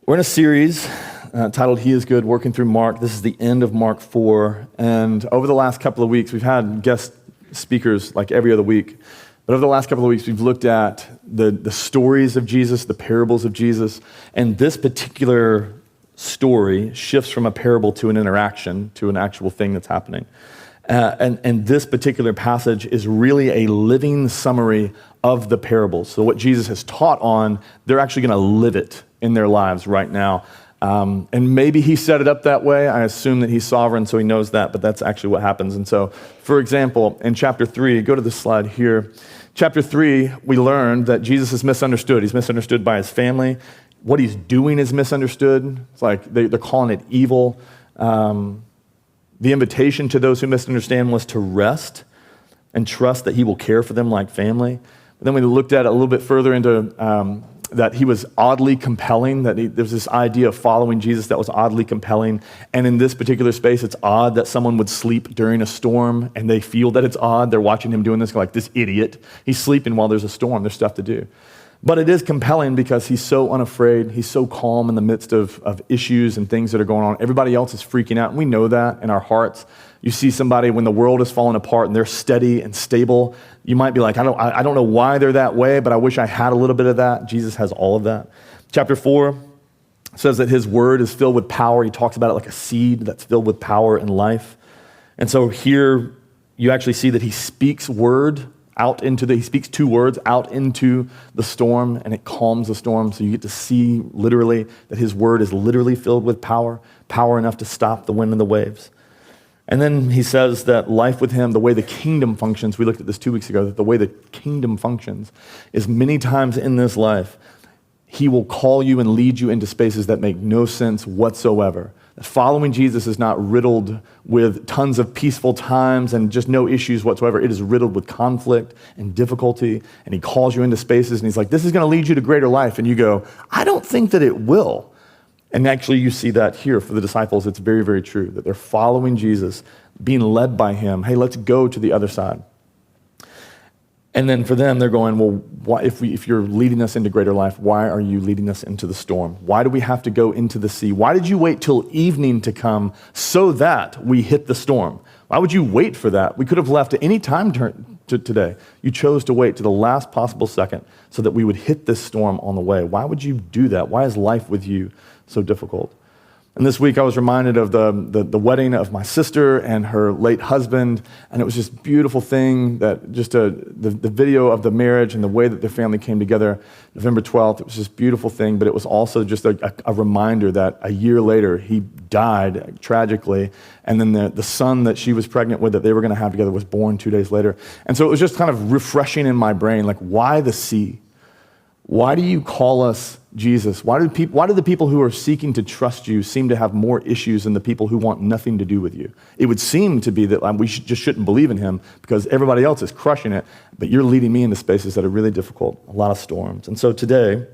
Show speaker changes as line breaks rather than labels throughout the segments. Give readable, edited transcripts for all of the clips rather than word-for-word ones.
We're in a series titled He is Good, working through Mark. This is the end of Mark 4. And over the last couple of weeks, we've had guest speakers like every other week. But over the last couple of weeks, we've looked at the stories of Jesus, the parables of Jesus. And this particular story shifts from a parable to an interaction, to an actual thing that's happening. And this particular passage is really a living summary of the parables. So what Jesus has taught on, they're actually going to live it in their lives right now. And maybe he set it up that way. I assume that he's sovereign, so he knows that, but that's actually what happens. And so, for example, in chapter 3, go to the slide here. Chapter 3, we learned that Jesus is misunderstood. He's misunderstood by his family. What he's doing is misunderstood. It's like they're calling it evil. The invitation to those who misunderstand was to rest and trust that he will care for them like family. But then we looked at it a little bit further into that he was oddly compelling, that there's this idea of following Jesus that was oddly compelling. And in this particular space, it's odd that someone would sleep during a storm and they feel that it's odd. They're watching him doing this, like this idiot. He's sleeping while there's a storm. There's stuff to do. But it is compelling because he's so unafraid. He's so calm in the midst of issues and things that are going on. Everybody else is freaking out, and we know that in our hearts. You see somebody when the world is falling apart and they're steady and stable, you might be like, I don't know why they're that way, but I wish I had a little bit of that. Jesus has all of that. Chapter 4 says that his word is filled with power. He talks about it like a seed that's filled with power and life. And so here you actually see that he speaks he speaks two words out into the storm, and it calms the storm. So you get to see literally that his word is literally filled with power enough to stop the wind and the waves. And then he says that life with him, the way the kingdom functions, we looked at this 2 weeks ago, that the way the kingdom functions is many times in this life, he will call you and lead you into spaces that make no sense whatsoever. Following Jesus is not riddled with tons of peaceful times and just no issues whatsoever. It is riddled with conflict and difficulty, and he calls you into spaces, and he's like, this is going to lead you to greater life. And you go, I don't think that it will. And actually, you see that here for the disciples. It's very, very true that they're following Jesus, being led by him. Hey, let's go to the other side. And then for them, they're going, well, if you're leading us into greater life, why are you leading us into the storm? Why do we have to go into the sea? Why did you wait till evening to come so that we hit the storm? Why would you wait for that? We could have left at any time today. You chose to wait to the last possible second so that we would hit this storm on the way. Why would you do that? Why is life with you so difficult? And this week I was reminded of the wedding of my sister and her late husband, and it was just a beautiful thing that just the video of the marriage and the way that their family came together, November 12th, it was just a beautiful thing, but it was also just a reminder that a year later he died tragically, and then the son that she was pregnant with that they were going to have together was born 2 days later. And so it was just kind of refreshing in my brain, like, why the sea? Why do you call us Jesus? Why do the people who are seeking to trust you seem to have more issues than the people who want nothing to do with you? It would seem to be that we just shouldn't believe in him because everybody else is crushing it, but you're leading me into spaces that are really difficult, a lot of storms. And so today,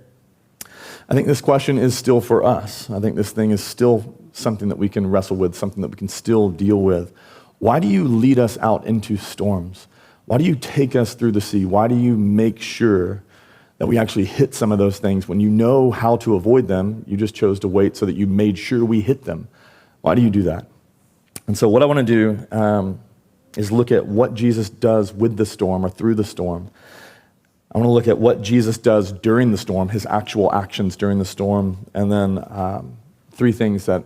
I think this question is still for us. I think this thing is still something that we can wrestle with, something that we can still deal with. Why do you lead us out into storms? Why do you take us through the sea? Why do you make sure that we actually hit some of those things when you know how to avoid them? You just chose to wait so that you made sure we hit them. Why do you do that? And so what I want to do is look at what Jesus does with the storm or through the storm. I want to look at what Jesus does during the storm, his actual actions during the storm, and then 3 things of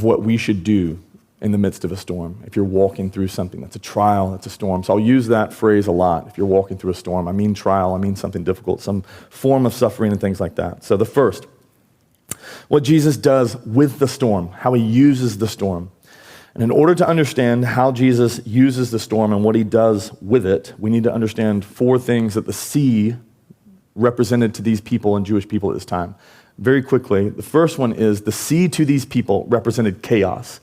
what we should do in the midst of a storm. If you're walking through something that's a trial, that's a storm. So I'll use that phrase a lot. If you're walking through a storm, I mean trial, I mean something difficult, some form of suffering and things like that. So the first, what Jesus does with the storm, how he uses the storm. And in order to understand how Jesus uses the storm and what he does with it, we need to understand 4 things that the sea represented to these people and Jewish people at this time. Very quickly, the first one is the sea to these people represented chaos.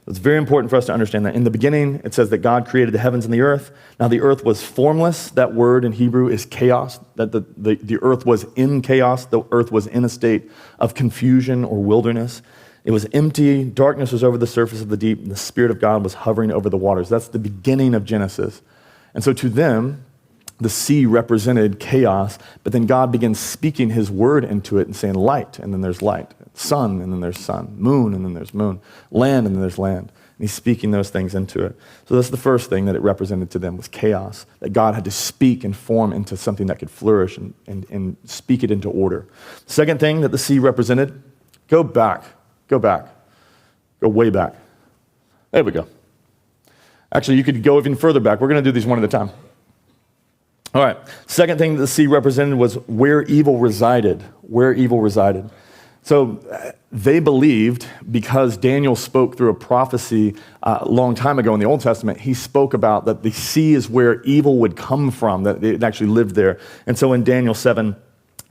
It's very important for us to understand that. In the beginning, it says that God created the heavens and the earth. Now the earth was formless. That word in Hebrew is chaos, that the earth was in chaos. The earth was in a state of confusion or wilderness. It was empty. Darkness was over the surface of the deep, and the Spirit of God was hovering over the waters. That's the beginning of Genesis. And so to them, the sea represented chaos, but then God begins speaking his word into it and saying light, and then there's light. Sun, and then there's sun. Moon, and then there's moon. Land, and then there's land. And he's speaking those things into it. So that's the first thing that it represented to them was chaos, that God had to speak and form into something that could flourish and speak it into order. Second thing that the sea represented, go way back. There we go. Actually, you could go even further back. We're going to do these one at a time. All right. Second thing that the sea represented was where evil resided. Where evil resided. So they believed, because Daniel spoke through a prophecy a long time ago in the Old Testament, he spoke about that the sea is where evil would come from, that it actually lived there. And so in Daniel 7,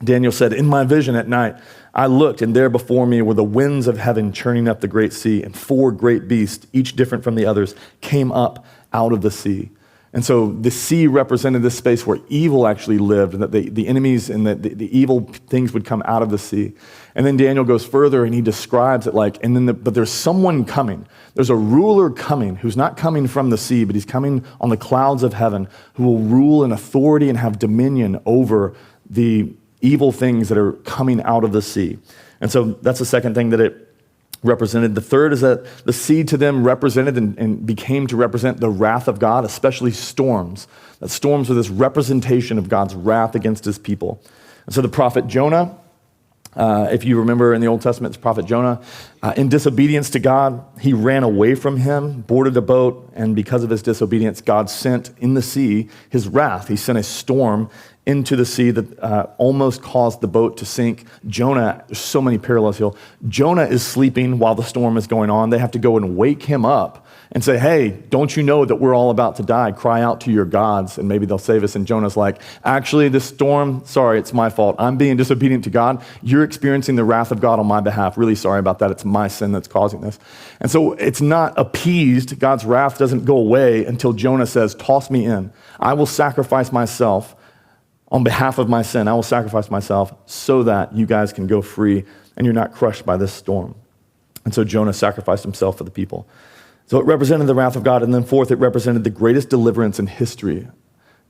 Daniel said, "In my vision at night, I looked, and there before me were the winds of heaven churning up the great sea, and 4 great beasts, each different from the others, came up out of the sea." And so the sea represented this space where evil actually lived, and that the enemies and the evil things would come out of the sea. And then Daniel goes further and he describes it like, but there's someone coming. There's a ruler coming who's not coming from the sea, but he's coming on the clouds of heaven, who will rule in authority and have dominion over the evil things that are coming out of the sea. And so that's the second thing that it represented. The third is that the sea to them represented and became to represent the wrath of God, especially storms. That storms are this representation of God's wrath against his people. And so the prophet Jonah, if you remember in the Old Testament, it's prophet Jonah, in disobedience to God, he ran away from him, boarded a boat, and because of his disobedience, God sent in the sea his wrath. He sent a storm into the sea that almost caused the boat to sink. Jonah, there's so many parallels here. Jonah is sleeping while the storm is going on. They have to go and wake him up and say, "Hey, don't you know that we're all about to die? Cry out to your gods, and maybe they'll save us." And Jonah's like, "Actually, this storm, sorry, it's my fault. I'm being disobedient to God. You're experiencing the wrath of God on my behalf. Really sorry about that. It's my sin that's causing this." And so it's not appeased. God's wrath doesn't go away until Jonah says, "Toss me in. I will sacrifice myself on behalf of my sin. I will sacrifice myself so that you guys can go free and you're not crushed by this storm." And so Jonah sacrificed himself for the people. So it represented the wrath of God. And then fourth, it represented the greatest deliverance in history.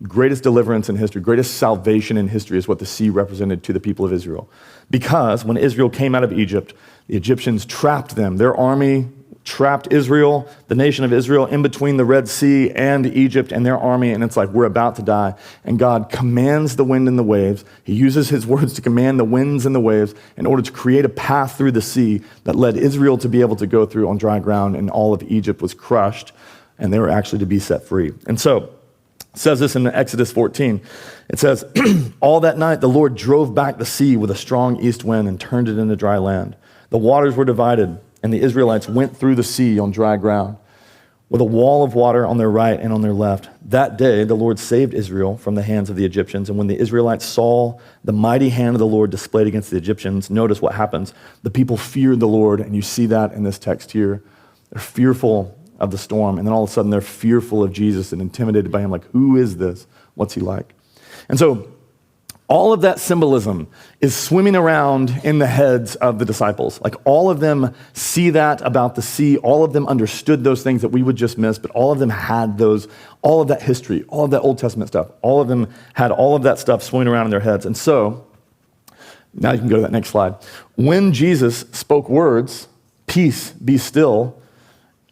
Greatest deliverance in history, greatest salvation in history is what the sea represented to the people of Israel. Because when Israel came out of Egypt, the Egyptians trapped them. Their army trapped Israel, the nation of Israel, in between the Red Sea and Egypt and their army, and it's like, we're about to die. And God commands the wind and the waves. He uses his words to command the winds and the waves in order to create a path through the sea that led Israel to be able to go through on dry ground, and all of Egypt was crushed, and they were actually to be set free. And so, it says this in Exodus 14. It says, "All that night the Lord drove back the sea with a strong east wind and turned it into dry land. The waters were divided, and the Israelites went through the sea on dry ground, with a wall of water on their right and on their left. That day the Lord saved Israel from the hands of the Egyptians. And when the Israelites saw the mighty hand of the Lord displayed against the Egyptians," notice what happens. The people feared the Lord, and you see that in this text here. They're fearful of the storm, and then all of a sudden they're fearful of Jesus and intimidated by him, like, who is this? What's he like? And so all of that symbolism is swimming around in the heads of the disciples. Like, all of them see that about the sea. All of them understood those things that we would just miss, but all of them had those, all of that history, all of that Old Testament stuff. All of them had all of that stuff swimming around in their heads. And so, now you can go to that next slide. When Jesus spoke words, "Peace, be still,"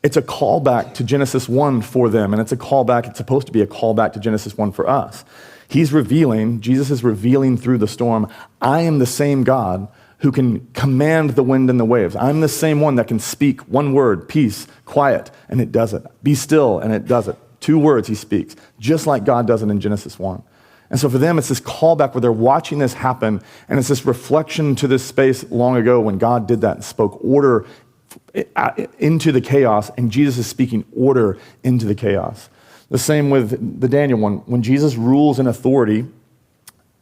it's a callback to Genesis 1 for them, and it's supposed to be a callback to Genesis 1 for us. Jesus is revealing through the storm, I am the same God who can command the wind and the waves. I'm the same one that can speak one word, peace, quiet, and it does it. Be still, and it does it. 2 words he speaks, just like God does it in Genesis 1. And so for them, it's this callback where they're watching this happen, and it's this reflection to this space long ago when God did that and spoke order into the chaos, and Jesus is speaking order into the chaos. The same with the Daniel one. When Jesus rules in authority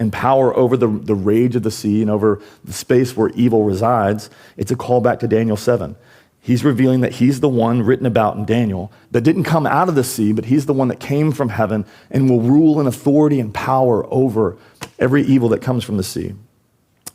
and power over the rage of the sea and over the space where evil resides, it's a callback to Daniel 7. He's revealing that he's the one written about in Daniel that didn't come out of the sea, but he's the one that came from heaven and will rule in authority and power over every evil that comes from the sea.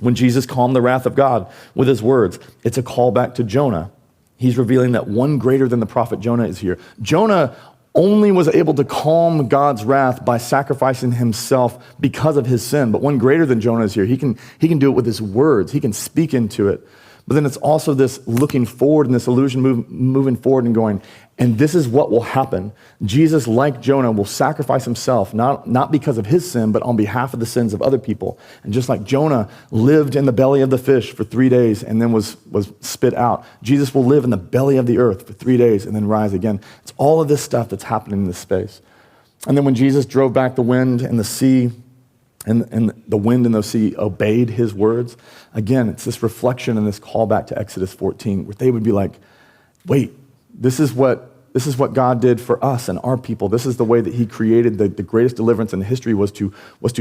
When Jesus calmed the wrath of God with his words, it's a callback to Jonah. He's revealing that one greater than the prophet Jonah is here. Jonah only was able to calm God's wrath by sacrificing himself because of his sin. But one greater than Jonah is here. He can do it with his words. He can speak into it. But then it's also this looking forward and this illusion moving forward and going, and this is what will happen. Jesus, like Jonah, will sacrifice himself, not because of his sin, but on behalf of the sins of other people. And just like Jonah lived in the belly of the fish for 3 days and then was spit out, Jesus will live in the belly of the earth for 3 days and then rise again. It's all of this stuff that's happening in this space. And then when Jesus drove back the wind and the sea, and the wind and the sea obeyed his words. Again, it's this reflection and this callback to Exodus 14, where they would be like, wait, this is what God did for us and our people. This is the way that he created the greatest deliverance in history was to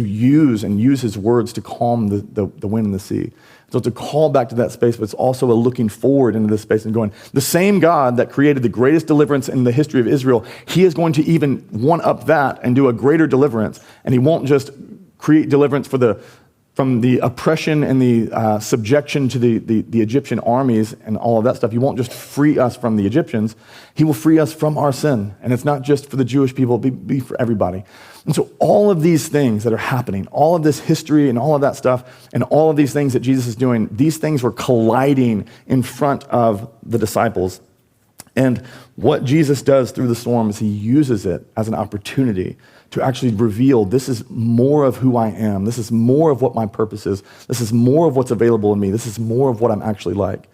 use his words to calm the wind and the sea. So it's a call back to that space, but it's also a looking forward into this space and going, the same God that created the greatest deliverance in the history of Israel, he is going to even one-up that and do a greater deliverance. And he won't just create deliverance from the oppression and the subjection to the Egyptian armies and all of that stuff. He won't just free us from the Egyptians. He will free us from our sin. And it's not just for the Jewish people, it'll be for everybody. And so all of these things that are happening, all of this history and all of that stuff, and all of these things that Jesus is doing, these things were colliding in front of the disciples. And what Jesus does through the storm is he uses it as an opportunity to actually reveal, this is more of who I am. This is more of what my purpose is. This is more of what's available in me. This is more of what I'm actually like.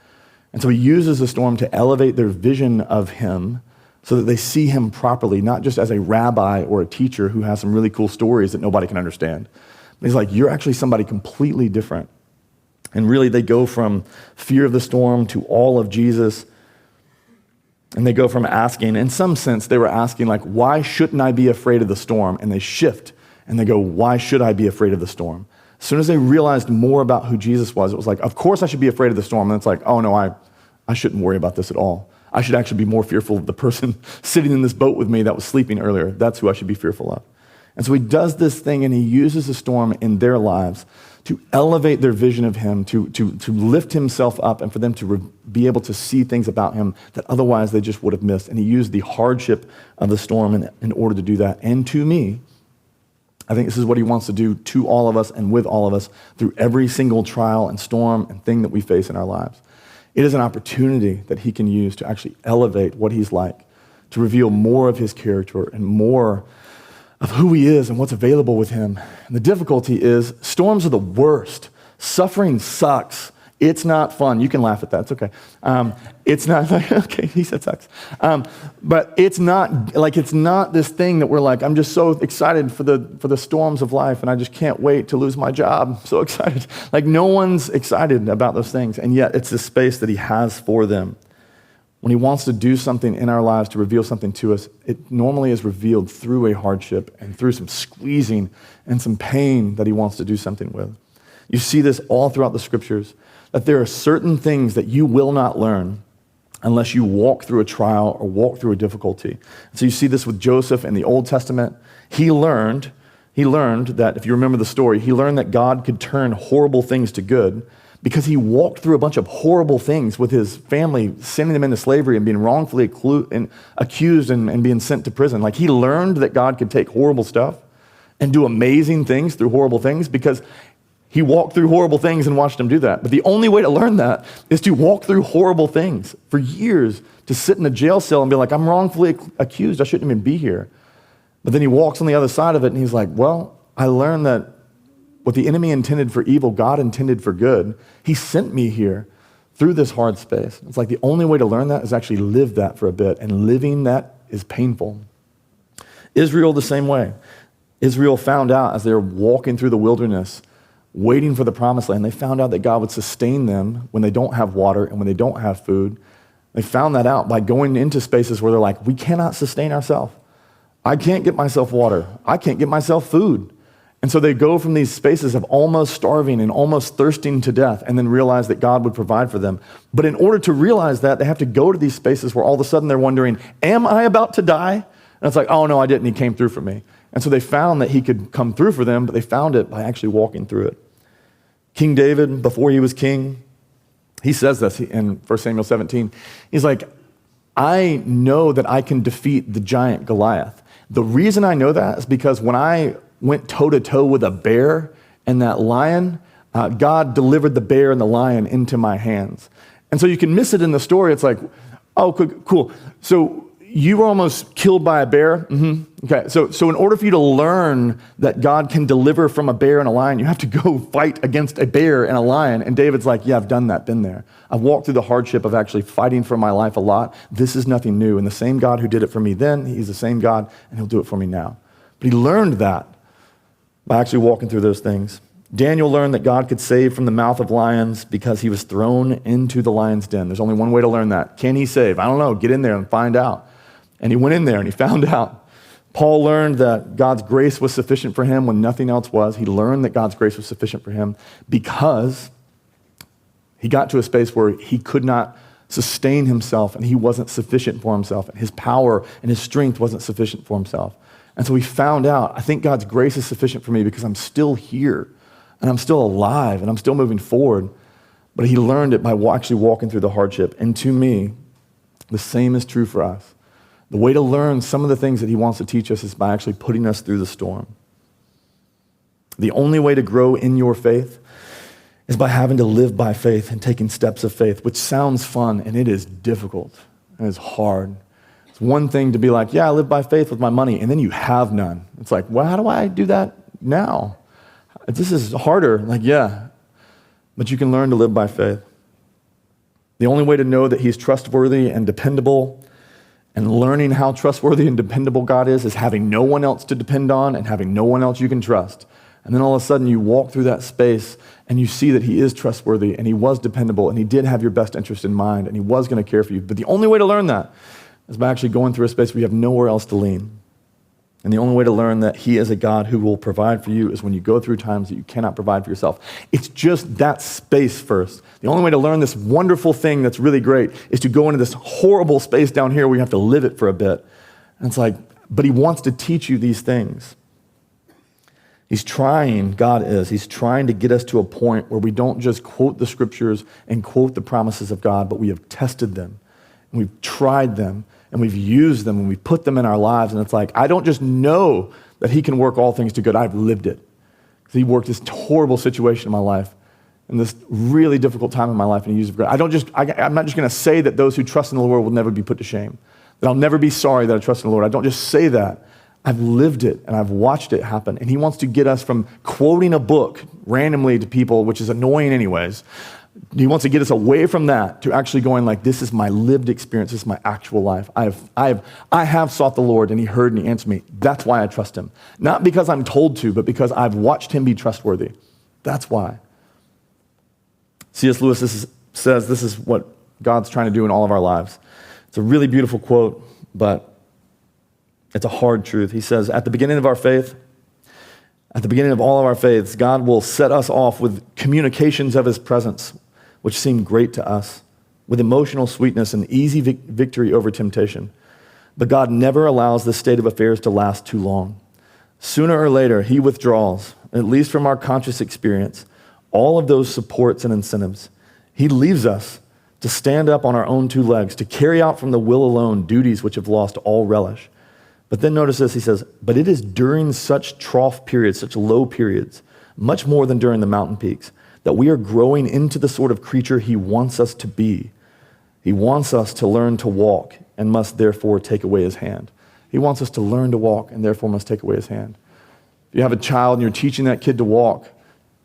And so he uses the storm to elevate their vision of him so that they see him properly, not just as a rabbi or a teacher who has some really cool stories that nobody can understand. But he's like, you're actually somebody completely different. And really they go from fear of the storm to all of Jesus. And they go from asking, in some sense, they were asking like, why shouldn't I be afraid of the storm? And they shift and they go, why should I be afraid of the storm? As soon as they realized more about who Jesus was, it was like, of course I should be afraid of the storm. And it's like, oh no, I shouldn't worry about this at all. I should actually be more fearful of the person sitting in this boat with me that was sleeping earlier. That's who I should be fearful of. And so he does this thing and he uses the storm in their lives to elevate their vision of him, to lift himself up and for them to be able to see things about him that otherwise they just would have missed. And he used the hardship of the storm in order to do that. And to me, I think this is what he wants to do to all of us and with all of us through every single trial and storm and thing that we face in our lives. It is an opportunity that he can use to actually elevate what he's like, to reveal more of his character and more of who he is and what's available with him. And the difficulty is storms are the worst. Suffering sucks. It's not fun. You can laugh at that. It's okay. It's not okay. He said sucks. But it's not this thing that we're like, I'm just so excited for the storms of life and I just can't wait to lose my job. I'm so excited. Like no one's excited about those things. And yet it's the space that he has for them. When he wants to do something in our lives to reveal something to us, it normally is revealed through a hardship and through some squeezing and some pain that he wants to do something with. You see this all throughout the scriptures, that there are certain things that you will not learn unless you walk through a trial or walk through a difficulty. So you see this with Joseph in the Old Testament. He learned that, if you remember the story, he learned that God could turn horrible things to good because he walked through a bunch of horrible things with his family, sending them into slavery and being wrongfully accused and being sent to prison. Like he learned that God could take horrible stuff and do amazing things through horrible things because he walked through horrible things and watched him do that. But the only way to learn that is to walk through horrible things for years, to sit in a jail cell and be like, I'm wrongfully accused, I shouldn't even be here. But then he walks on the other side of it and he's like, well, I learned that what the enemy intended for evil, God intended for good. He sent me here through this hard space. It's like the only way to learn that is actually live that for a bit, and living that is painful. Israel the same way. Israel found out as they were walking through the wilderness, waiting for the promised land, they found out that God would sustain them when they don't have water and when they don't have food. They found that out by going into spaces where they're like, we cannot sustain ourselves. I can't get myself water. I can't get myself food. And so they go from these spaces of almost starving and almost thirsting to death and then realize that God would provide for them. But in order to realize that, they have to go to these spaces where all of a sudden they're wondering, am I about to die? And it's like, oh no, I didn't. He came through for me. And so they found that he could come through for them, but they found it by actually walking through it. King David, before he was king, he says this in 1 Samuel 17. He's like, I know that I can defeat the giant Goliath. The reason I know that is because when I went toe-to-toe with a bear and that lion, God delivered the bear and the lion into my hands. And so you can miss it in the story. It's like, oh, cool. So you were almost killed by a bear? Mm-hmm. Okay, so in order for you to learn that God can deliver from a bear and a lion, you have to go fight against a bear and a lion. And David's like, yeah, I've done that, been there. I've walked through the hardship of actually fighting for my life a lot. This is nothing new. And the same God who did it for me then, he's the same God, and he'll do it for me now. But he learned that by actually walking through those things. Daniel learned that God could save from the mouth of lions because he was thrown into the lion's den. There's only one way to learn that. Can he save? I don't know. Get in there and find out. And he went in there and he found out. Paul learned that God's grace was sufficient for him when nothing else was. He learned that God's grace was sufficient for him because he got to a space where he could not sustain himself and he wasn't sufficient for himself. And his power and his strength wasn't sufficient for himself. And so he found out, I think God's grace is sufficient for me because I'm still here and I'm still alive and I'm still moving forward. But he learned it by actually walking through the hardship. And to me, the same is true for us. The way to learn some of the things that he wants to teach us is by actually putting us through the storm. The only way to grow in your faith is by having to live by faith and taking steps of faith, which sounds fun, and it is difficult, and it's hard. It's one thing to be like, yeah, I live by faith with my money, and then you have none. It's like, well, how do I do that now? This is harder. Like, yeah, but you can learn to live by faith. The only way to know that he's trustworthy and dependable and learning how trustworthy and dependable God is having no one else to depend on and having no one else you can trust. And then all of a sudden you walk through that space and you see that he is trustworthy and he was dependable and he did have your best interest in mind and he was going to care for you. But the only way to learn that is by actually going through a space where you have nowhere else to lean. And the only way to learn that he is a God who will provide for you is when you go through times that you cannot provide for yourself. It's just that space first. The only way to learn this wonderful thing that's really great is to go into this horrible space down here where you have to live it for a bit. And it's like, but he wants to teach you these things. He's trying to get us to a point where we don't just quote the scriptures and quote the promises of God, but we have tested them, and we've tried them, and we've used them, and we've put them in our lives. And it's like, I don't just know that he can work all things to good. I've lived it. Because he worked this horrible situation in my life, and this really difficult time in my life, and he used it for good. I'm not just going to say that those who trust in the Lord will never be put to shame, that I'll never be sorry that I trust in the Lord. I don't just say that. I've lived it, and I've watched it happen. And he wants to get us from quoting a book randomly to people, which is annoying anyways. He wants to get us away from that to actually going like, this is my lived experience. This is my actual life. I have sought the Lord, and he heard and he answered me. That's why I trust him. Not because I'm told to, but because I've watched him be trustworthy. That's why. C.S. Lewis says this is what God's trying to do in all of our lives. It's a really beautiful quote, but it's a hard truth. He says, at the beginning of our faith, at the beginning of all of our faiths, God will set us off with communications of his presence, which seem great to us, with emotional sweetness and easy victory over temptation. But God never allows this state of affairs to last too long. Sooner or later, he withdraws, at least from our conscious experience, all of those supports and incentives. He leaves us to stand up on our own two legs, to carry out from the will alone duties which have lost all relish. But then notice this, he says, but it is during such trough periods, such low periods, much more than during the mountain peaks, that we are growing into the sort of creature he wants us to be. He wants us to learn to walk and must therefore take away his hand. He wants us to learn to walk and therefore must take away his hand. If you have a child and you're teaching that kid to walk,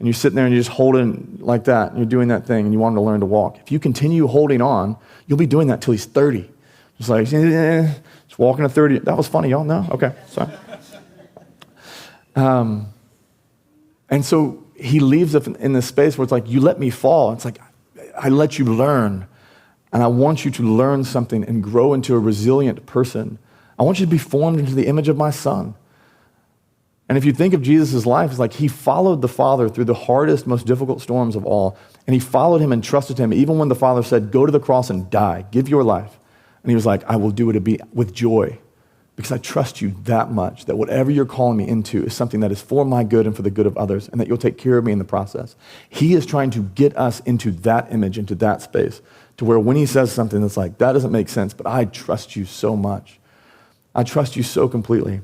and you're sitting there and you're just holding like that, and you're doing that thing, and you want him to learn to walk, if you continue holding on, you'll be doing that till he's 30. Just like, just walking to 30. That was funny, y'all? No? Okay, sorry. And so he leaves us in this space where it's like, you let me fall. It's like, I let you learn. And I want you to learn something and grow into a resilient person. I want you to be formed into the image of my son. And if you think of Jesus' life, it's like he followed the Father through the hardest, most difficult storms of all. And he followed him and trusted him, even when the Father said, go to the cross and die, give your life. And he was like, I will do it with joy, because I trust you that much that whatever you're calling me into is something that is for my good and for the good of others, and that you'll take care of me in the process. He is trying to get us into that image, into that space, to where when he says something that's like, that doesn't make sense, but I trust you so much. I trust you so completely.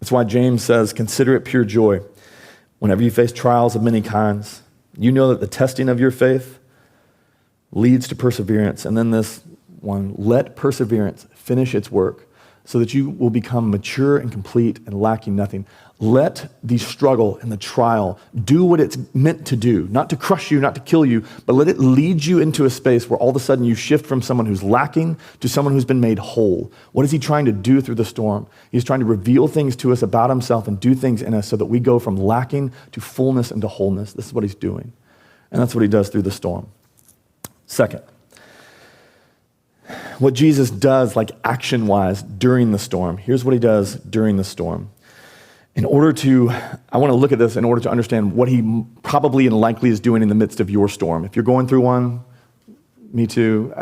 That's why James says, consider it pure joy whenever you face trials of many kinds. You know that the testing of your faith leads to perseverance. And then this one, let perseverance finish its work so that you will become mature and complete and lacking nothing. Let the struggle and the trial do what it's meant to do, not to crush you, not to kill you, but let it lead you into a space where all of a sudden you shift from someone who's lacking to someone who's been made whole. What is he trying to do through the storm? He's trying to reveal things to us about himself and do things in us so that we go from lacking to fullness and to wholeness. This is what he's doing. And that's what he does through the storm. Second, what Jesus does, like action-wise, during the storm. Here's what he does during the storm. I want to look at this in order to understand what he probably and likely is doing in the midst of your storm. If you're going through one, me too,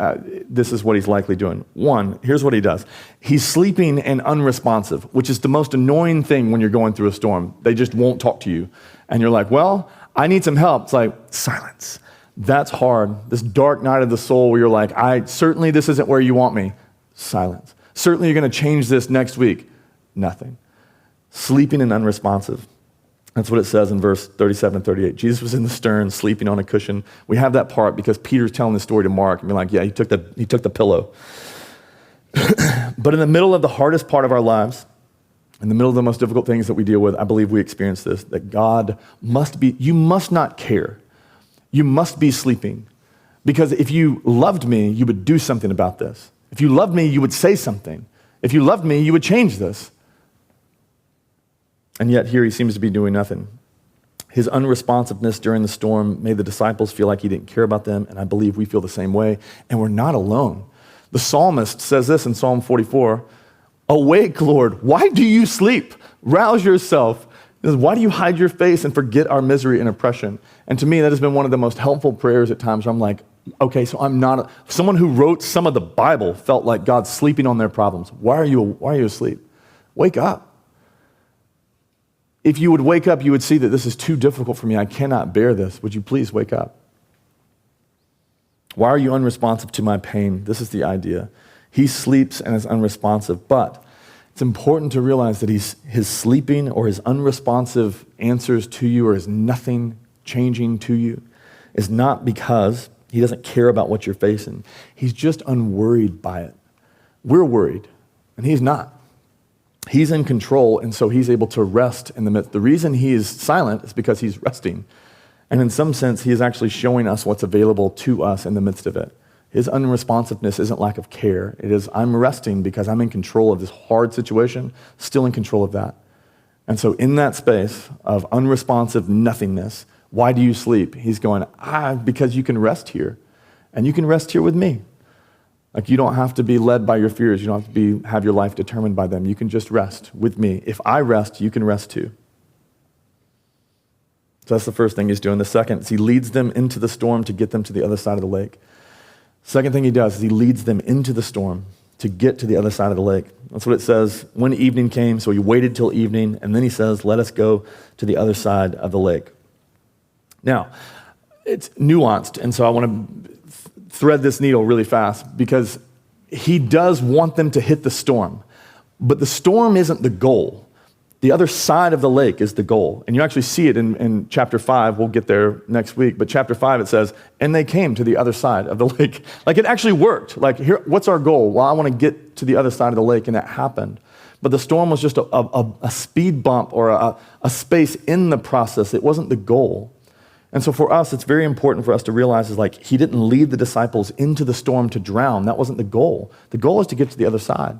this is what he's likely doing. One, here's what he does. He's sleeping and unresponsive, which is the most annoying thing when you're going through a storm. They just won't talk to you. And you're like, well, I need some help. It's like, silence. That's hard. This dark night of the soul where you're like, certainly this isn't where you want me. Silence. Certainly you're going to change this next week. Nothing. Sleeping and unresponsive. That's what it says in verse 37 and 38. Jesus was in the stern, sleeping on a cushion. We have that part because Peter's telling the story to Mark and be like, yeah, he took the pillow. But in the middle of the hardest part of our lives, in the middle of the most difficult things that we deal with, I believe we experience this, that you must not care. You must be sleeping. Because if you loved me, you would do something about this. If you loved me, you would say something. If you loved me, you would change this. And yet here he seems to be doing nothing. His unresponsiveness during the storm made the disciples feel like he didn't care about them, and I believe we feel the same way, and we're not alone. The psalmist says this in Psalm 44, awake, Lord, why do you sleep? Rouse yourself. Why do you hide your face and forget our misery and oppression? And to me, that has been one of the most helpful prayers at times where I'm like, okay, so someone who wrote some of the Bible felt like God's sleeping on their problems. Why are you asleep? Wake up. If you would wake up, you would see that this is too difficult for me. I cannot bear this. Would you please wake up? Why are you unresponsive to my pain? This is the idea. He sleeps and is unresponsive, but it's important to realize that his sleeping or his unresponsive answers to you or his nothing changing to you is not because he doesn't care about what you're facing. He's just unworried by it. We're worried, and he's not. He's in control, and so he's able to rest in the midst. The reason he is silent is because he's resting. And in some sense, he is actually showing us what's available to us in the midst of it. His unresponsiveness isn't lack of care. It is, I'm resting because I'm in control of this hard situation, still in control of that. And so in that space of unresponsive nothingness, why do you sleep? He's going, because you can rest here. And you can rest here with me. Like, you don't have to be led by your fears. You don't have to have your life determined by them. You can just rest with me. If I rest, you can rest too. So that's the first thing he's doing. The second is he leads them into the storm to get them to the other side of the lake. Second thing he does is he leads them into the storm to get to the other side of the lake. That's what it says. When evening came, so he waited till evening, and then he says, let us go to the other side of the lake. Now, it's nuanced, and so I want to thread this needle really fast because he does want them to hit the storm, but the storm isn't the goal. The other side of the lake is the goal. And you actually see it in chapter 5. We'll get there next week. But chapter 5, it says, and they came to the other side of the lake. Like, it actually worked. Like, here, what's our goal? Well, I want to get to the other side of the lake, and that happened. But the storm was just a speed bump or a space in the process. It wasn't the goal. And so for us, it's very important for us to realize is like, he didn't lead the disciples into the storm to drown. That wasn't the goal. The goal is to get to the other side.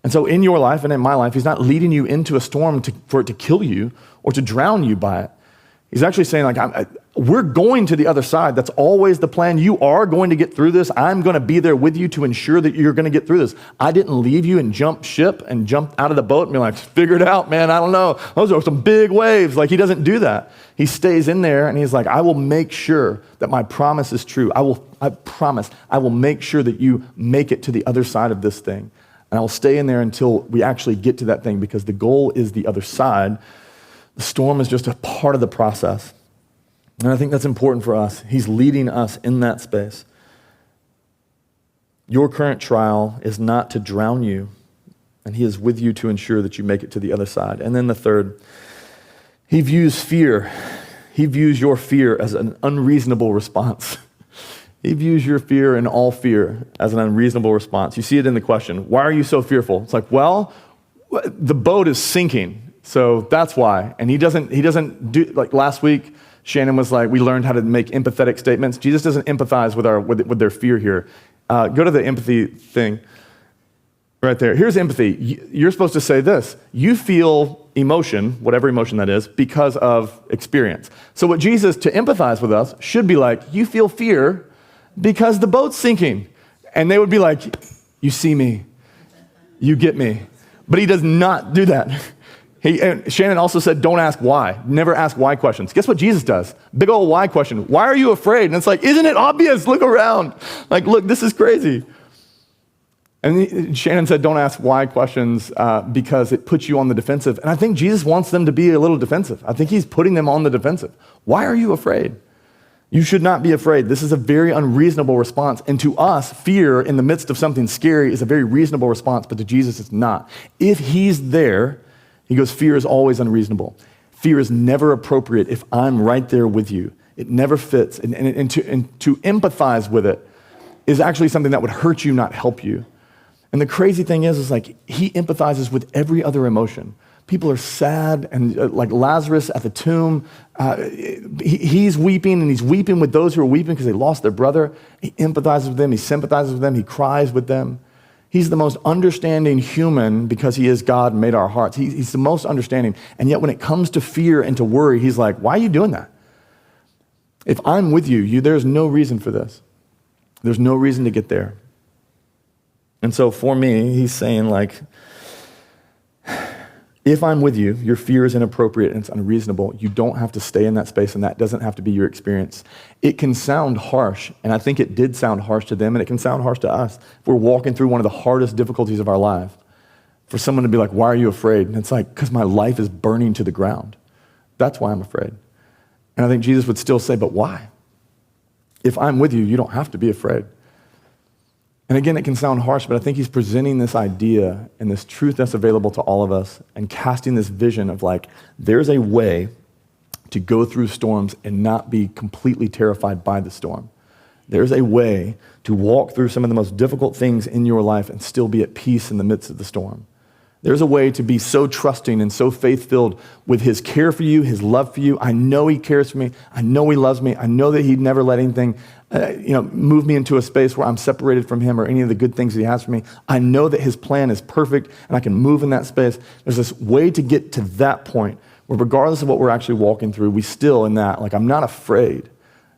And so in your life and in my life, he's not leading you into a storm for it to kill you or to drown you by it. He's actually saying, like, we're going to the other side. That's always the plan. You are going to get through this. I'm going to be there with you to ensure that you're going to get through this. I didn't leave you and jump ship and jump out of the boat and be like, figure it out, man. I don't know. Those are some big waves. Like, he doesn't do that. He stays in there and he's like, I will make sure that my promise is true. I promise I will make sure that you make it to the other side of this thing. And I will stay in there until we actually get to that thing, because the goal is the other side. The storm is just a part of the process. And I think that's important for us. He's leading us in that space. Your current trial is not to drown you, and he is with you to ensure that you make it to the other side. And then the third, he views fear. He views your fear as an unreasonable response. He views your fear and all fear as an unreasonable response. You see it in the question, why are you so fearful? It's like, well, the boat is sinking, so that's why. And he doesn't do, like last week, Shannon was like, we learned how to make empathetic statements. Jesus doesn't empathize with their fear here. Go to the empathy thing right there. Here's empathy. You're supposed to say this. You feel emotion, whatever emotion that is, because of experience. So what Jesus, to empathize with us, should be like, you feel fear because the boat's sinking. And they would be like, you see me. You get me. But he does not do that. And Shannon also said, don't ask why. Never ask why questions. Guess what Jesus does? Big old why question. Why are you afraid? And it's like, isn't it obvious? Look around. Like, look, this is crazy. And Shannon said, don't ask why questions because it puts you on the defensive. And I think Jesus wants them to be a little defensive. I think he's putting them on the defensive. Why are you afraid? You should not be afraid. This is a very unreasonable response. And to us, fear in the midst of something scary is a very reasonable response, but to Jesus, it's not. If he's there, he goes, fear is always unreasonable. Fear is never appropriate if I'm right there with you. It never fits. And to empathize with it is actually something that would hurt you, not help you. And the crazy thing is like he empathizes with every other emotion. People are sad, and like Lazarus at the tomb, he's weeping, and he's weeping with those who are weeping because they lost their brother. He empathizes with them, he sympathizes with them, he cries with them. He's the most understanding human because he is God and made our hearts. He's the most understanding. And yet when it comes to fear and to worry, he's like, why are you doing that? If I'm with you, there's no reason for this. There's no reason to get there. And so for me, he's saying like, if I'm with you, your fear is inappropriate and it's unreasonable. You don't have to stay in that space, and that doesn't have to be your experience. It can sound harsh, and I think it did sound harsh to them, and it can sound harsh to us. If we're walking through one of the hardest difficulties of our life, for someone to be like, why are you afraid? And it's like, because my life is burning to the ground. That's why I'm afraid. And I think Jesus would still say, but why? If I'm with you, you don't have to be afraid. And again, it can sound harsh, but I think he's presenting this idea and this truth that's available to all of us and casting this vision of like, there's a way to go through storms and not be completely terrified by the storm. There's a way to walk through some of the most difficult things in your life and still be at peace in the midst of the storm. There's a way to be so trusting and so faith-filled with his care for you, his love for you. I know he cares for me. I know he loves me. I know that he'd never let anything move me into a space where I'm separated from him or any of the good things that he has for me. I know that his plan is perfect and I can move in that space. There's this way to get to that point where regardless of what we're actually walking through, we still in that, like I'm not afraid.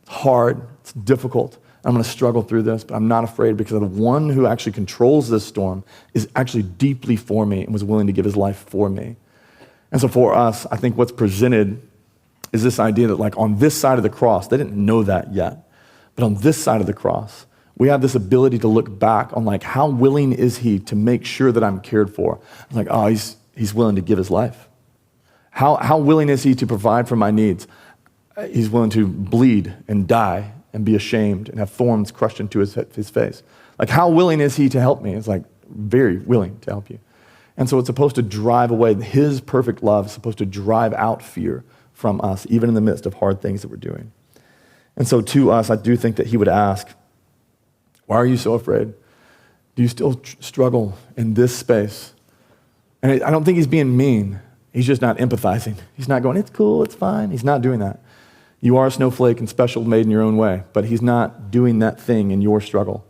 It's hard, it's difficult. I'm going to struggle through this, but I'm not afraid because the one who actually controls this storm is actually deeply for me and was willing to give his life for me. And so for us, I think what's presented is this idea that like on this side of the cross, they didn't know that yet, but on this side of the cross, we have this ability to look back on like how willing is he to make sure that I'm cared for? I'm like, oh, he's willing to give his life. How willing is he to provide for my needs? He's willing to bleed and die and be ashamed and have thorns crushed into his face. Like, how willing is he to help me? It's like, very willing to help you. And so it's supposed to drive away, his perfect love is supposed to drive out fear from us, even in the midst of hard things that we're doing. And so to us, I do think that he would ask, why are you so afraid? Do you still struggle in this space? And I don't think he's being mean. He's just not empathizing. He's not going, it's cool, it's fine. He's not doing that. You are a snowflake and special made in your own way, but he's not doing that thing in your struggle.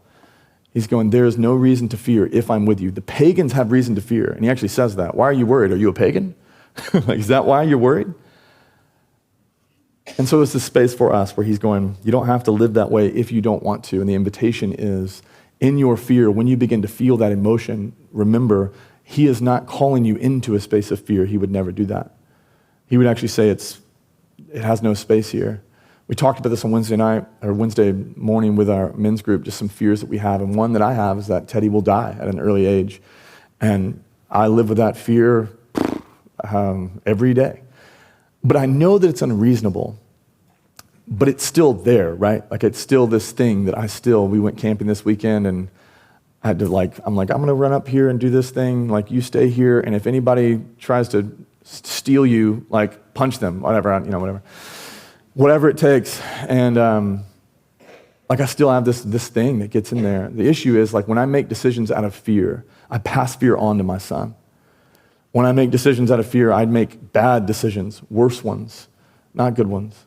He's going, there is no reason to fear if I'm with you. The pagans have reason to fear, and he actually says that. Why are you worried? Are you a pagan? Like, is that why you're worried? And so it's this space for us where he's going, you don't have to live that way if you don't want to, and the invitation is, in your fear, when you begin to feel that emotion, remember, he is not calling you into a space of fear. He would never do that. He would actually say it has no space here. We talked about this on Wednesday morning with our men's group, just some fears that we have. And one that I have is that Teddy will die at an early age. And I live with that fear every day. But I know that it's unreasonable, but it's still there, right? Like it's still this thing that we went camping this weekend and I had to I'm going to run up here and do this thing. Like you stay here. And if anybody tries to steal you, like punch them, whatever. Whatever it takes. And I still have this thing that gets in there. The issue is when I make decisions out of fear, I pass fear on to my son. When I make decisions out of fear, I'd make bad decisions, worse ones, not good ones.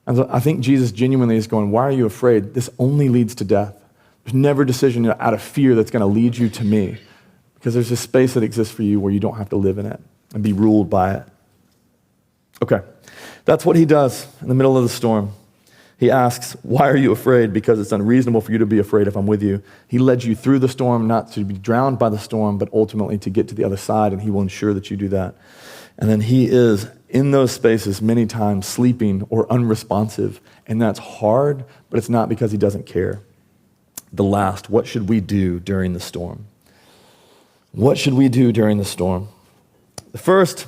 And so I think Jesus genuinely is going, why are you afraid? This only leads to death. There's never a decision out of fear that's going to lead you to me, because there's a space that exists for you where you don't have to live in it and be ruled by it. Okay, that's what he does in the middle of the storm. He asks, why are you afraid? Because it's unreasonable for you to be afraid if I'm with you. He led you through the storm, not to be drowned by the storm, but ultimately to get to the other side, and he will ensure that you do that. And then he is in those spaces many times sleeping or unresponsive, and that's hard, but it's not because he doesn't care. The last, what should we do during the storm? What should we do during the storm? The first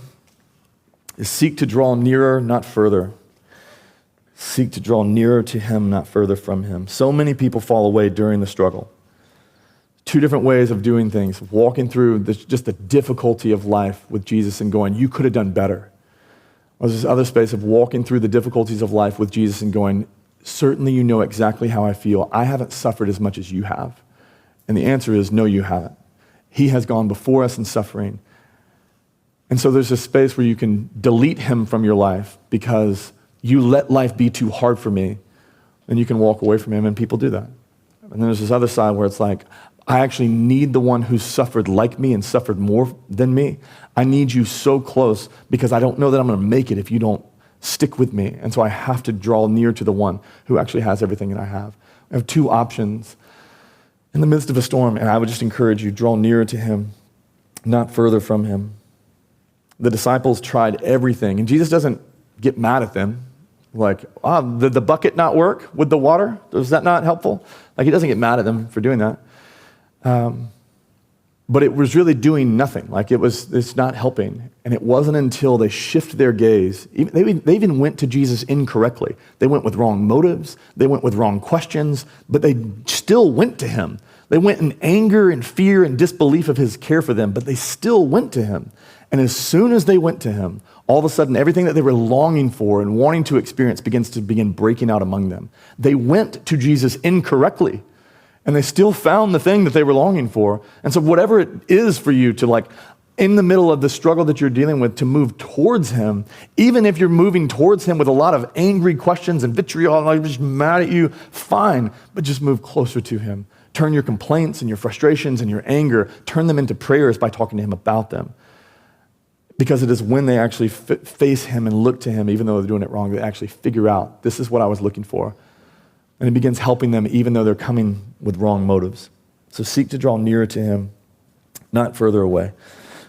is seek to draw nearer, not further. Seek to draw nearer to him, not further from him. So many people fall away during the struggle. Two different ways of doing things, walking through just the difficulty of life with Jesus and going, you could have done better. Or there's this other space of walking through the difficulties of life with Jesus and going, certainly you know exactly how I feel. I haven't suffered as much as you have. And the answer is, no, you haven't. He has gone before us in suffering. And so there's a space where you can delete him from your life because you let life be too hard for me, and you can walk away from him, and people do that. And then there's this other side where it's I actually need the one who suffered like me and suffered more than me. I need you so close because I don't know that I'm going to make it if you don't stick with me. And so I have to draw near to the one who actually has everything that I have. I have two options in the midst of a storm, and I would just encourage you, draw nearer to him, not further from him. The disciples tried everything, and Jesus doesn't get mad at them. Did the bucket not work with the water? Was that not helpful? He doesn't get mad at them for doing that. But it was really doing nothing. It's not helping. And it wasn't until they shift their gaze. They even went to Jesus incorrectly. They went with wrong motives. They went with wrong questions. But they still went to him. They went in anger and fear and disbelief of his care for them. But they still went to him. And as soon as they went to him, all of a sudden, everything that they were longing for and wanting to experience begin breaking out among them. They went to Jesus incorrectly, and they still found the thing that they were longing for. And so whatever it is for you to in the middle of the struggle that you're dealing with, to move towards him, even if you're moving towards him with a lot of angry questions and vitriol, I'm just mad at you, fine, but just move closer to him. Turn your complaints and your frustrations and your anger, turn them into prayers by talking to him about them. Because it is when they actually face him and look to him, even though they're doing it wrong, they actually figure out, this is what I was looking for. And he begins helping them even though they're coming with wrong motives. So seek to draw nearer to him, not further away.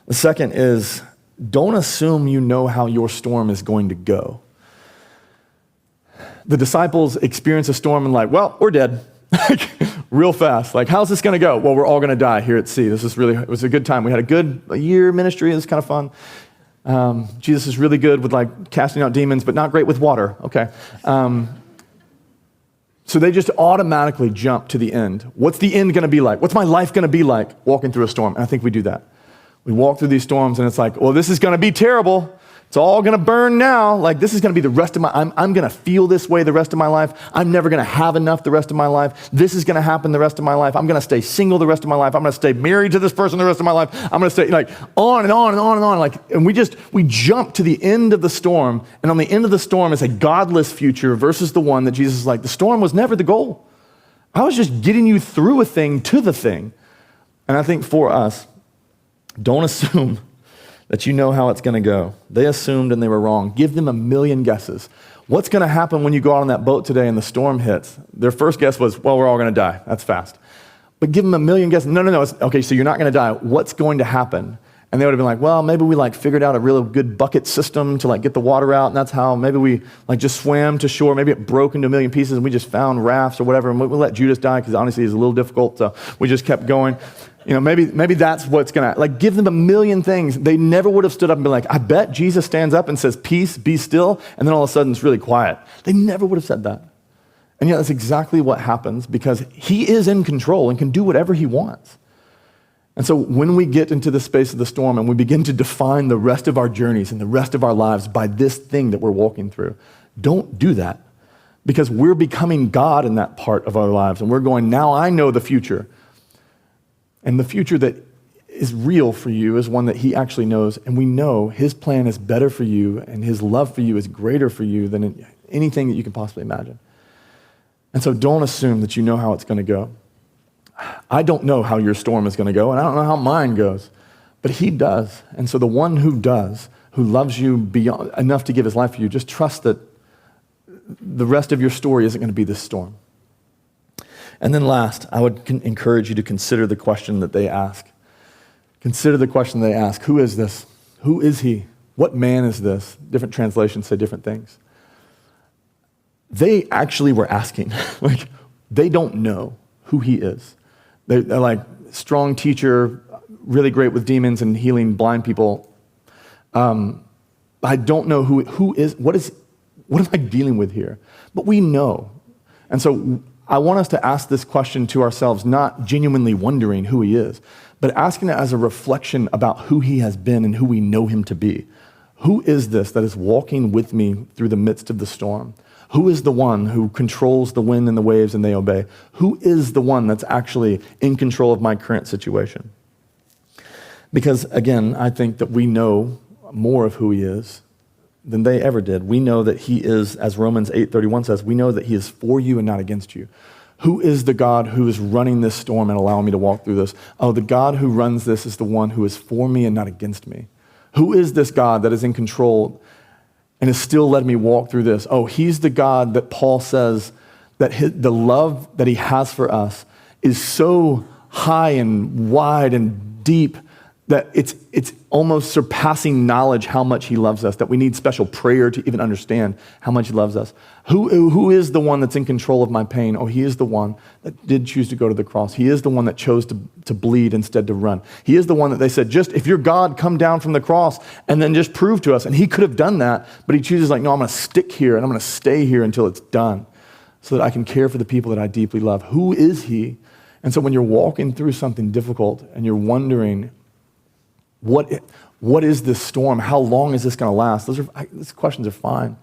The second is, don't assume you know how your storm is going to go. The disciples experience a storm and we're dead. Real fast. How's this going to go? Well, we're all going to die here at sea. It was a good time. We had a year ministry. It was kind of fun. Jesus is really good with casting out demons, but not great with water. Okay. So they just automatically jump to the end. What's the end going to be like? What's my life going to be like walking through a storm? And I think we do that. We walk through these storms and it's well, this is going to be terrible. It's all going to burn now. This is going to be the rest of I'm going to feel this way the rest of my life. I'm never going to have enough the rest of my life. This is going to happen the rest of my life. I'm going to stay single the rest of my life. I'm going to stay married to this person the rest of my life. I'm going to stay on and on and on and on. And we jump to the end of the storm. And on the end of the storm is a godless future versus the one that Jesus is the storm was never the goal. I was just getting you through a thing to the thing. And I think for us, don't assume that you know how it's going to go. They assumed and they were wrong. Give them a million guesses. What's going to happen when you go out on that boat today and the storm hits? Their first guess was, well, we're all going to die. That's fast. But give them a million guesses. No. Okay, so you're not going to die. What's going to happen? And they would have been well, maybe we figured out a really good bucket system to get the water out, and that's how maybe we just swam to shore. Maybe it broke into a million pieces and we just found rafts or whatever, and we let Judas die because honestly it's a little difficult, so we just kept going. Maybe that's what's going to, like, give them a million things. They never would have stood up and been like, I bet Jesus stands up and says, peace, be still, and then all of a sudden it's really quiet. They never would have said that. And yet that's exactly what happens because he is in control and can do whatever he wants. And so when we get into the space of the storm and we begin to define the rest of our journeys and the rest of our lives by this thing that we're walking through, don't do that because we're becoming God in that part of our lives. And we're going, now I know the future. And the future that is real for you is one that he actually knows. And we know his plan is better for you and his love for you is greater for you than anything that you can possibly imagine. And so don't assume that you know how it's going to go. I don't know how your storm is going to go, and I don't know how mine goes, but he does. And so the one who does, who loves you beyond enough to give his life for you, just trust that the rest of your story isn't going to be this storm. And then last, I would encourage you to consider the question that they ask. Consider the question they ask. Who is this? Who is he? What man is this? Different translations say different things. They actually were asking. Like, they don't know who he is. They're like, strong teacher, really great with demons and healing blind people. I don't know what am I dealing with here? But we know. And so I want us to ask this question to ourselves, not genuinely wondering who he is, but asking it as a reflection about who he has been and who we know him to be. Who is this that is walking with me through the midst of the storm? Who is the one who controls the wind and the waves and they obey? Who is the one that's actually in control of my current situation? Because again, I think that we know more of who he is than they ever did. We know that he is, as Romans 8:31 says, we know that he is for you and not against you. Who is the God who is running this storm and allowing me to walk through this? Oh, the God who runs this is the one who is for me and not against me. Who is this God that is in control and is still letting me walk through this? Oh, he's the God that Paul says that the love that he has for us is so high and wide and deep that it's almost surpassing knowledge how much he loves us, that we need special prayer to even understand how much he loves us. Who is the one that's in control of my pain? Oh, he is the one that did choose to go to the cross. He is the one that chose to bleed instead to run. He is the one that they said, just if you're God, come down from the cross and then just prove to us. And he could have done that, but he chooses like, no, I'm going to stick here and I'm going to stay here until it's done so that I can care for the people that I deeply love. Who is he? And so when you're walking through something difficult and you're wondering, what is this storm? How long is this going to last? These questions are fine.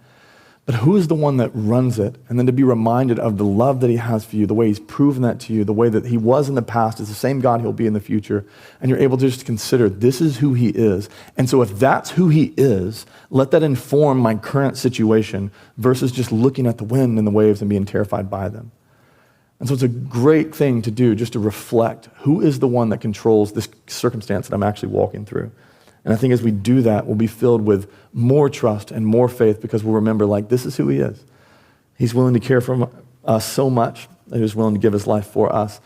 But who is the one that runs it? And then to be reminded of the love that he has for you, the way he's proven that to you, the way that he was in the past is the same God he'll be in the future. And you're able to just consider this is who he is. And so if that's who he is, let that inform my current situation versus just looking at the wind and the waves and being terrified by them. And so it's a great thing to do, just to reflect, who is the one that controls this circumstance that I'm actually walking through? And I think as we do that, we'll be filled with more trust and more faith because we'll remember, like, this is who he is. He's willing to care for us so much that he was willing to give his life for us.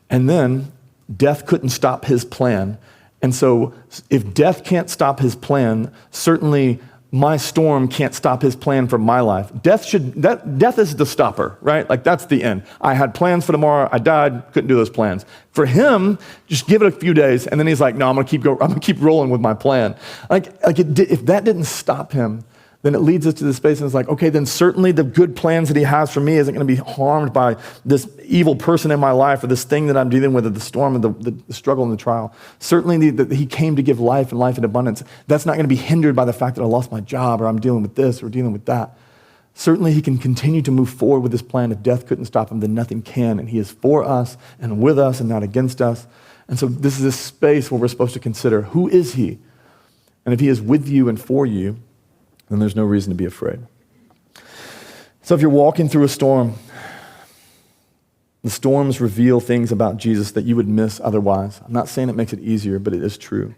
And then death couldn't stop his plan. And so if death can't stop his plan, certainly my storm can't stop his plan for my life. Death is the stopper, right? Like, that's the end. I had plans for tomorrow. I died, couldn't do those plans. For him, just give it a few days, and then he's like, no, I'm gonna keep rolling with my plan. If that didn't stop him, then it leads us to the space and it's like, okay, then certainly the good plans that he has for me isn't going to be harmed by this evil person in my life or this thing that I'm dealing with, or the storm, or the struggle and the trial. Certainly he came to give life and life in abundance. That's not going to be hindered by the fact that I lost my job or I'm dealing with this or dealing with that. Certainly he can continue to move forward with this plan. If death couldn't stop him, then nothing can. And he is for us and with us and not against us. And so this is a space where we're supposed to consider, who is he? And if he is with you and for you, then there's no reason to be afraid. So if you're walking through a storm, the storms reveal things about Jesus that you would miss otherwise. I'm not saying it makes it easier, but it is true.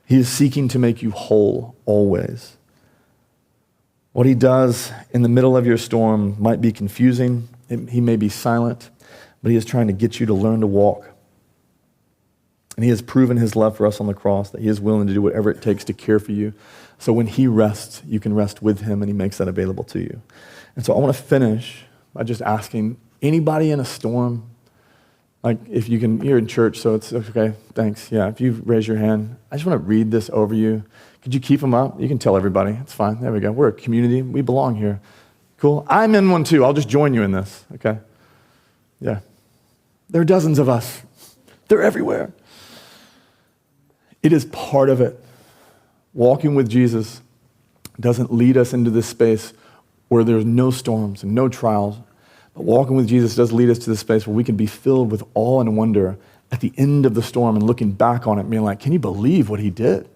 He is seeking to make you whole always. What he does in the middle of your storm might be confusing. He may be silent, but he is trying to get you to learn to walk. And he has proven his love for us on the cross, that he is willing to do whatever it takes to care for you. So when he rests, you can rest with him, and he makes that available to you. And so I want to finish by just asking, anybody in a storm, Like, if you can, you're in church, so it's okay, thanks. Yeah, if you raise your hand, I just want to read this over you. Could you keep them up? You can tell everybody. It's fine. There we go. We're a community. We belong here. Cool. I'm in one too. I'll just join you in this, okay? Yeah. There are dozens of us. They're everywhere. It is part of it. Walking with Jesus doesn't lead us into this space where there's no storms and no trials. But walking with Jesus does lead us to this space where we can be filled with awe and wonder at the end of the storm and looking back on it and being like, can you believe what he did?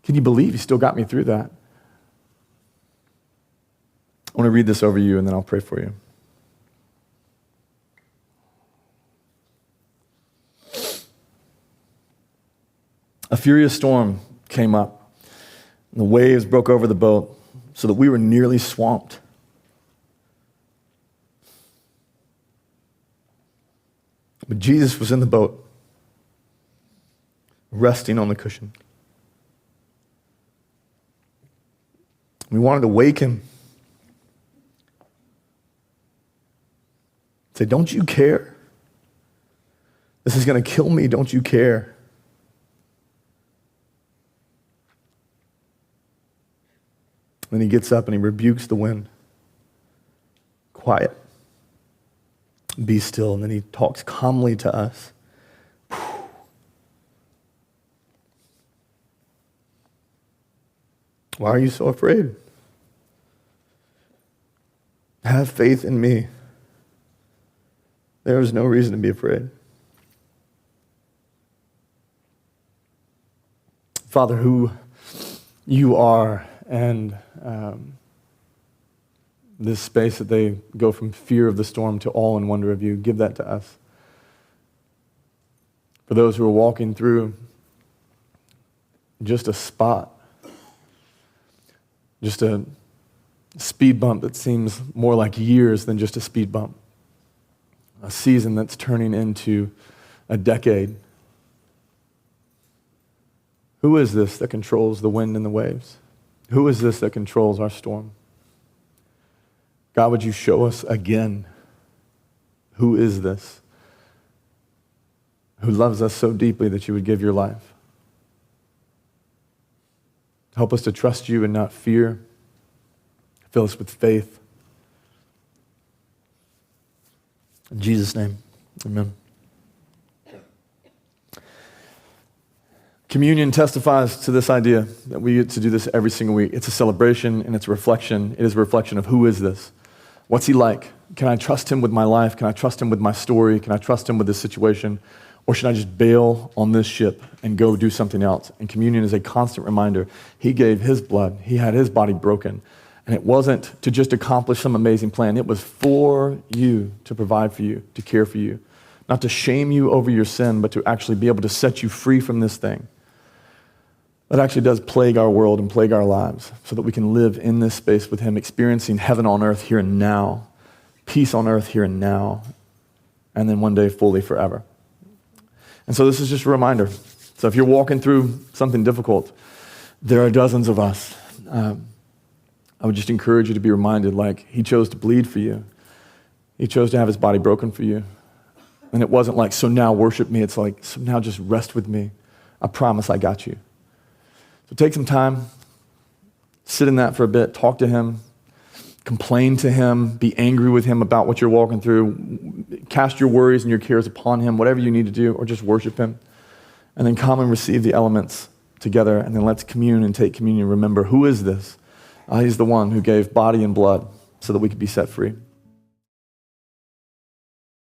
Can you believe he still got me through that? I want to read this over you and then I'll pray for you. A furious storm came up, and the waves broke over the boat so that we were nearly swamped. But Jesus was in the boat, resting on the cushion. We wanted to wake him. Say, don't you care? This is going to kill me. Don't you care? Then he gets up and he rebukes the wind. Quiet. Be still. And then he talks calmly to us. Why are you so afraid? Have faith in me. There is no reason to be afraid. Father, who you are, and this space that they go from fear of the storm to awe and wonder of you, give that to us. For those who are walking through just a spot, just a speed bump that seems more like years than just a speed bump, a season that's turning into a decade. Who is this that controls the wind and the waves? Who is this that controls our storm? God, would you show us again who is this who loves us so deeply that you would give your life? Help us to trust you and not fear. Fill us with faith. In Jesus' name, amen. Communion testifies to this idea that we get to do this every single week. It's a celebration and it's a reflection. It is a reflection of who is this? What's he like? Can I trust him with my life? Can I trust him with my story? Can I trust him with this situation? Or should I just bail on this ship and go do something else? And communion is a constant reminder. He gave his blood. He had his body broken. And it wasn't to just accomplish some amazing plan. It was for you, to provide for you, to care for you. Not to shame you over your sin, but to actually be able to set you free from this thing that actually does plague our world and plague our lives, so that we can live in this space with him, experiencing heaven on earth here and now, peace on earth here and now, and then one day fully forever. And so this is just a reminder. So if you're walking through something difficult, there are dozens of us. I would just encourage you to be reminded, like, he chose to bleed for you. He chose to have his body broken for you. And it wasn't like, so now worship me. It's like, so now just rest with me. I promise I got you. So take some time, sit in that for a bit, talk to him, complain to him, be angry with him about what you're walking through, cast your worries and your cares upon him, whatever you need to do, or just worship him. And then come and receive the elements together, and then let's commune and take communion. Remember, who is this? He's the one who gave body and blood so that we could be set free.